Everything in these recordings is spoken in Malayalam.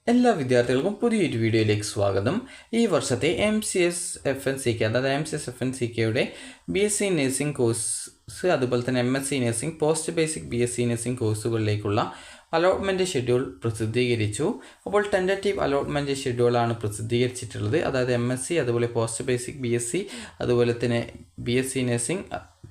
എല്ലാ വിദ്യാർത്ഥികൾക്കും പുതിയൊരു വീഡിയോയിലേക്ക് സ്വാഗതം. ഈ വർഷത്തെ MCS അതായത് MCS-FNCKയുടെ BSc നഴ്സിംഗ് കോഴ്സ് അതുപോലെ തന്നെ MSc nursing post basic BSc nursing കോഴ്സുകളിലേക്കുള്ള അലോട്ട്മെൻറ്റ് ഷെഡ്യൂൾ പ്രസിദ്ധീകരിച്ചു. അപ്പോൾ ടെൻറ്റേറ്റീവ് അലോട്ട്മെൻറ്റ് ഷെഡ്യൂളാണ് പ്രസിദ്ധീകരിച്ചിട്ടുള്ളത്. അതായത് MSc അതുപോലെ പോസ്റ്റ് ബേസിക് BSc അതുപോലെ തന്നെ BSc നഴ്സിംഗ്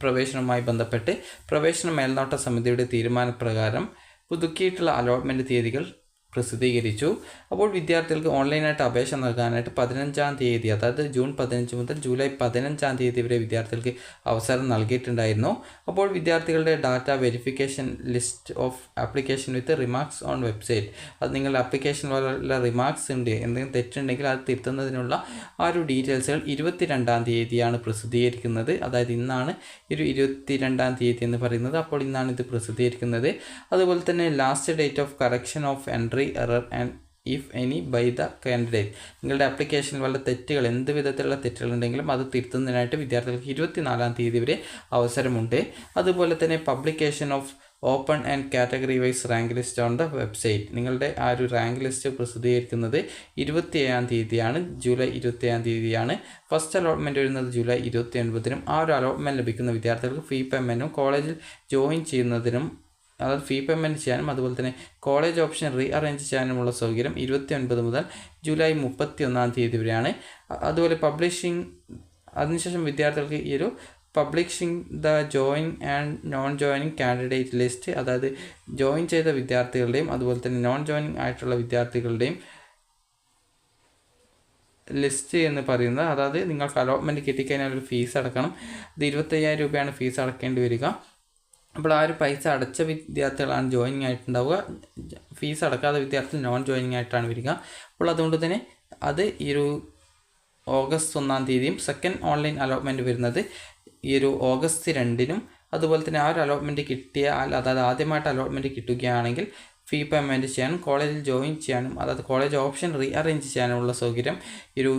പ്രവേശനവുമായി ബന്ധപ്പെട്ട് പ്രവേശന മേൽനോട്ട സമിതിയുടെ തീരുമാനപ്രകാരം പുതുക്കിയിട്ടുള്ള അലോട്ട്മെൻറ്റ് തീയതികൾ പ്രസിദ്ധീകരിച്ചു. അപ്പോൾ വിദ്യാർത്ഥികൾക്ക് ഓൺലൈനായിട്ട് അപേക്ഷ നൽകാനായിട്ട് 15-ാം തീയതി, അതായത് ജൂൺ 15 മുതൽ ജൂലൈ 15-ാം തീയതി വരെ വിദ്യാർത്ഥികൾക്ക് അവസരം നൽകിയിട്ടുണ്ടായിരുന്നു. അപ്പോൾ വിദ്യാർത്ഥികളുടെ data verification list of application with remarks on website, അത് നിങ്ങളുടെ ആപ്ലിക്കേഷൻ വല്ല റിമാർക്സ് ഉണ്ട്, എന്തെങ്കിലും തെറ്റുണ്ടെങ്കിൽ അത് തിരുത്തുന്നതിനുള്ള ആ ഒരു ഡീറ്റെയിൽസുകൾ 22-ാം തീയതിയാണ് പ്രസിദ്ധീകരിക്കുന്നത്. അതായത് ഇന്നാണ് 22-ാം തീയതി എന്ന് പറയുന്നത്. അപ്പോൾ ഇന്നാണ് ഇത് പ്രസിദ്ധീകരിക്കുന്നത്. അതുപോലെ തന്നെ last date of correction of entry error and if any by the candidate, നിങ്ങളുടെ ആപ്ലിക്കേഷനിൽ വല്ല തെറ്റുകൾ, എന്ത് വിധത്തിലുള്ള തെറ്റുകളുണ്ടെങ്കിലും അത് തിരുത്തുന്നതിനായിട്ട് വിദ്യാർത്ഥികൾക്ക് 24-ാം തീയതി വരെ അവസരമുണ്ട്. അതുപോലെ തന്നെ publication of open and category wise rank list on the website, നിങ്ങളുടെ ആ ഒരു റാങ്ക് ലിസ്റ്റ് പ്രസിദ്ധീകരിക്കുന്നത് 27-ാം തീയതിയാണ്, ജൂലൈ 27-ാം തീയതിയാണ്. ഫസ്റ്റ് അലോട്ട്മെൻറ്റ് വരുന്നത് ജൂലൈ 29-നും. ആ ഒരു അലോട്ട്മെൻറ്റ് ലഭിക്കുന്ന വിദ്യാർത്ഥികൾക്ക് ഫീ പേയ്മെൻറ്റും കോളേജിൽ ജോയിൻ ചെയ്യുന്നതിനും, അതായത് ഫീ പേയ്മെൻറ്റ് ചെയ്യാനും അതുപോലെ തന്നെ കോളേജ് ഓപ്ഷൻ റീ അറേഞ്ച് ചെയ്യാനുമുള്ള സൗകര്യം 29 മുതൽ ജൂലൈ 31-ാം തീയതി വരെയാണ്. അതുപോലെ അതിനുശേഷം വിദ്യാർത്ഥികൾക്ക് ഈ ഒരു publishing the join and non joining candidate list, അതായത് ജോയിൻ ചെയ്ത വിദ്യാർത്ഥികളുടെയും അതുപോലെ തന്നെ നോൺ ജോയിനിങ് ആയിട്ടുള്ള വിദ്യാർത്ഥികളുടെയും ലിസ്റ്റ് എന്ന് പറയുന്നത്, അതായത് നിങ്ങൾക്ക് അലോട്ട്മെൻറ്റ് കിട്ടിക്കഴിഞ്ഞാൽ ഒരു ഫീസ് അടക്കണം. ഇത് 25,000 രൂപയാണ് ഫീസ് അടക്കേണ്ടി വരിക. അപ്പോൾ ആ ഒരു പൈസ അടച്ച വിദ്യാർത്ഥികളാണ് ജോയിനിങ് ആയിട്ടുണ്ടാവുക. ഫീസ് അടക്കാത്ത വിദ്യാർത്ഥികൾ നോൺ ജോയിനിങ് ആയിട്ടാണ് വരിക. അപ്പോൾ അതുകൊണ്ട് തന്നെ അത് ഈ ഒരു ഓഗസ്റ്റ് 1-ാം തീയതിയും സെക്കൻഡ് ഓൺലൈൻ അലോട്ട്മെൻറ്റ് വരുന്നത് ഈ ഒരു ഓഗസ്റ്റ് 2-നും. അതുപോലെ തന്നെ ആ ഒരു അലോട്ട്മെൻറ്റ് കിട്ടിയാൽ, അതായത് ആദ്യമായിട്ട് അലോട്ട്മെൻറ്റ് കിട്ടുകയാണെങ്കിൽ ഫീ പേയ്മെൻറ്റ് ചെയ്യാനും കോളേജിൽ ജോയിൻ ചെയ്യാനും, അതായത് കോളേജ് ഓപ്ഷൻ റീ അറേഞ്ച് ചെയ്യാനുമുള്ള സൗകര്യം ഈ ഒരു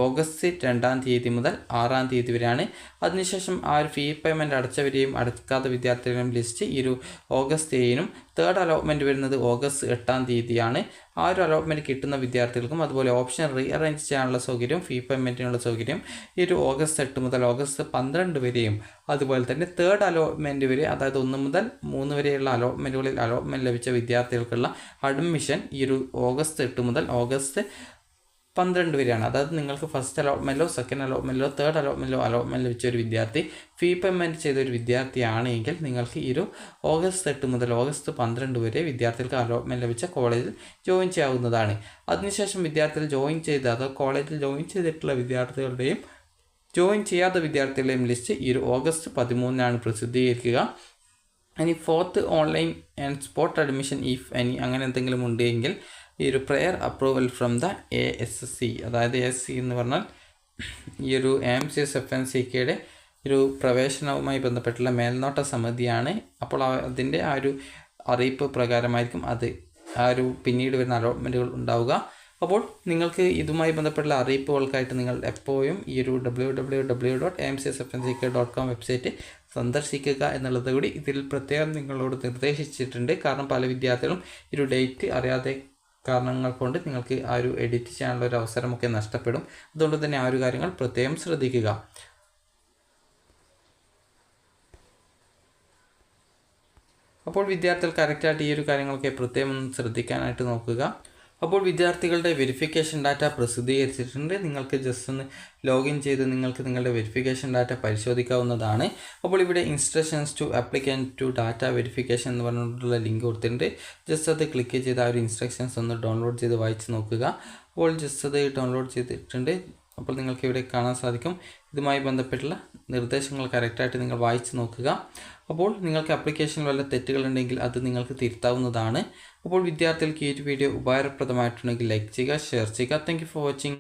ഓഗസ്റ്റ് 2-ാം തീയതി മുതൽ 6-ാം തീയതി വരെയാണ്. അതിനുശേഷം ആ ഒരു ഫീ പേയ്മെൻറ്റ് അടച്ചവരെയും അടക്കാത്ത വിദ്യാർത്ഥികളുടെയും ലിസ്റ്റ് ഈ ഒരു ഓഗസ്റ്റ് 7-നും. തേർഡ് അലോട്ട്മെൻറ്റ് വരുന്നത് ഓഗസ്റ്റ് 8-ാം തീയതിയാണ്. ആ ഒരു അലോട്ട്മെൻറ്റ് കിട്ടുന്ന വിദ്യാർത്ഥികൾക്കും അതുപോലെ ഓപ്ഷൻ റീ അറേഞ്ച് ചെയ്യാനുള്ള സൗകര്യം, ഫീ പേയ്മെൻറ്റിനുള്ള സൗകര്യം ഈ ഒരു ഓഗസ്റ്റ് 8 മുതൽ ഓഗസ്റ്റ് 12 വരെയും, അതുപോലെ തന്നെ തേർഡ് അലോട്ട്മെൻറ്റ് വരെ, അതായത് 1 മുതൽ 3 വരെയുള്ള അലോട്ട്മെൻറ്റുകളിൽ അലോട്ട്മെൻറ്റ് ലഭിച്ച വിദ്യാർത്ഥികൾക്കുള്ള അഡ്മിഷൻ ഈ ഒരു ഓഗസ്റ്റ് 8 മുതൽ ഓഗസ്റ്റ് 12 വരെയാണ്. അതായത് നിങ്ങൾക്ക് ഫസ്റ്റ് അലോട്ട്മെൻറ്റിലോ സെക്കൻഡ് അലോട്ട്മെൻറ്റിലോ തേർഡ് അലോട്ട്മെൻറ്റിലോ അലോട്ട്മെൻറ്റ് ലഭിച്ച ഒരു വിദ്യാർത്ഥി ഫീ പേയ്മെൻറ്റ് ചെയ്ത ഒരു വിദ്യാർത്ഥിയാണെങ്കിൽ നിങ്ങൾക്ക് ഈ ഒരു ഓഗസ്റ്റ് 8 മുതൽ ഓഗസ്റ്റ് 12 വരെ വിദ്യാർത്ഥികൾക്ക് അലോട്ട്മെൻറ്റ് ലഭിച്ച കോളേജിൽ ജോയിൻ ചെയ്യാവുന്നതാണ്. അതിനുശേഷം വിദ്യാർത്ഥികൾ ജോയിൻ ചെയ്ത്, അതോ കോളേജിൽ ജോയിൻ ചെയ്തിട്ടുള്ള വിദ്യാർത്ഥികളുടെയും ജോയിൻ ചെയ്യാത്ത വിദ്യാർത്ഥികളുടെയും ലിസ്റ്റ് ഈ ഒരു ഓഗസ്റ്റ് 13-നാണ് പ്രസിദ്ധീകരിക്കുക. ഇനി fourth online and spot admission if any അങ്ങനെ എന്തെങ്കിലും ഉണ്ടെങ്കിൽ ഈ ഒരു prior approval from the ASC, അതായത് ASC എന്ന് പറഞ്ഞാൽ ഈ ഒരു MCS-FNCKയുടെ ഒരു പ്രവേശനവുമായി ബന്ധപ്പെട്ടുള്ള മേൽനോട്ട സമിതിയാണ്. അപ്പോൾ അതിൻ്റെ ആ ഒരു അറിയിപ്പ് പ്രകാരമായിരിക്കും ആ ഒരു പിന്നീട് വരുന്ന അലോട്ട്മെൻറ്റുകൾ ഉണ്ടാവുക. അപ്പോൾ നിങ്ങൾക്ക് ഇതുമായി ബന്ധപ്പെട്ടുള്ള അറിയിപ്പുകൾക്കായിട്ട് നിങ്ങൾ എപ്പോഴും ഈ ഒരു www.mcsfnck.com വെബ്സൈറ്റ് സന്ദർശിക്കുക എന്നുള്ളത് കൂടി ഇതിൽ പ്രത്യേകം നിങ്ങളോട് നിർദ്ദേശിച്ചിട്ടുണ്ട്. കാരണം പല വിദ്യാർത്ഥികളും ഈ ഒരു ഡേറ്റ് അറിയാതെ കാരണങ്ങൾ കൊണ്ട് നിങ്ങൾക്ക് ആ ഒരു എഡിറ്റ് ചെയ്യാനുള്ള ഒരു അവസരമൊക്കെ നഷ്ടപ്പെടും. അതുകൊണ്ട് തന്നെ ആ ഒരു കാര്യങ്ങൾ പ്രത്യേകം ശ്രദ്ധിക്കുക. അപ്പോൾ വിദ്യാർത്ഥികൾ കറക്റ്റായിട്ട് ഈ ഒരു കാര്യങ്ങളൊക്കെ പ്രത്യേകം ശ്രദ്ധിക്കാനായിട്ട് നോക്കുക. അപ്പോൾ വിദ്യാർത്ഥികളുടെ വെരിഫിക്കേഷൻ ഡാറ്റ പ്രസിദ്ധീകരിച്ചിട്ടുണ്ട്. നിങ്ങൾക്ക് ജസ്റ്റ് ഒന്ന് ലോഗിൻ ചെയ്ത് നിങ്ങൾക്ക് നിങ്ങളുടെ വെരിഫിക്കേഷൻ ഡാറ്റ പരിശോധിക്കാവുന്നതാണ്. അപ്പോൾ ഇവിടെ instructions to applicant to data verification എന്ന് പറഞ്ഞിട്ടുള്ള ലിങ്ക് കൊടുത്തിട്ടുണ്ട്. ജസ്റ്റ് അത് ക്ലിക്ക് ചെയ്ത് ആ ഒരു ഇൻസ്ട്രക്ഷൻസ് ഒന്ന് ഡൗൺലോഡ് ചെയ്ത് വായിച്ച് നോക്കുക. അപ്പോൾ ജസ്റ്റ് അത് ഡൗൺലോഡ് ചെയ്തിട്ടുണ്ട്. അപ്പോൾ നിങ്ങൾക്ക് ഇവിടെ കാണാൻ സാധിക്കും. ഇതുമായി ബന്ധപ്പെട്ടുള്ള നിർദ്ദേശങ്ങൾ കറക്റ്റായിട്ട് നിങ്ങൾ വായിച്ച് നോക്കുക. അപ്പോൾ നിങ്ങൾക്ക് ആപ്ലിക്കേഷനിൽ വല്ല തെറ്റുകളുണ്ടെങ്കിൽ അത് നിങ്ങൾക്ക് തിരുത്താവുന്നതാണ്. അപ്പോൾ വിദ്യാർത്ഥികൾക്ക് ഈ ഒരു വീഡിയോ ഉപകാരപ്രദമായിട്ടുണ്ടെങ്കിൽ ലൈക്ക് ചെയ്യുക, ഷെയർ ചെയ്യുക. Thank you for watching.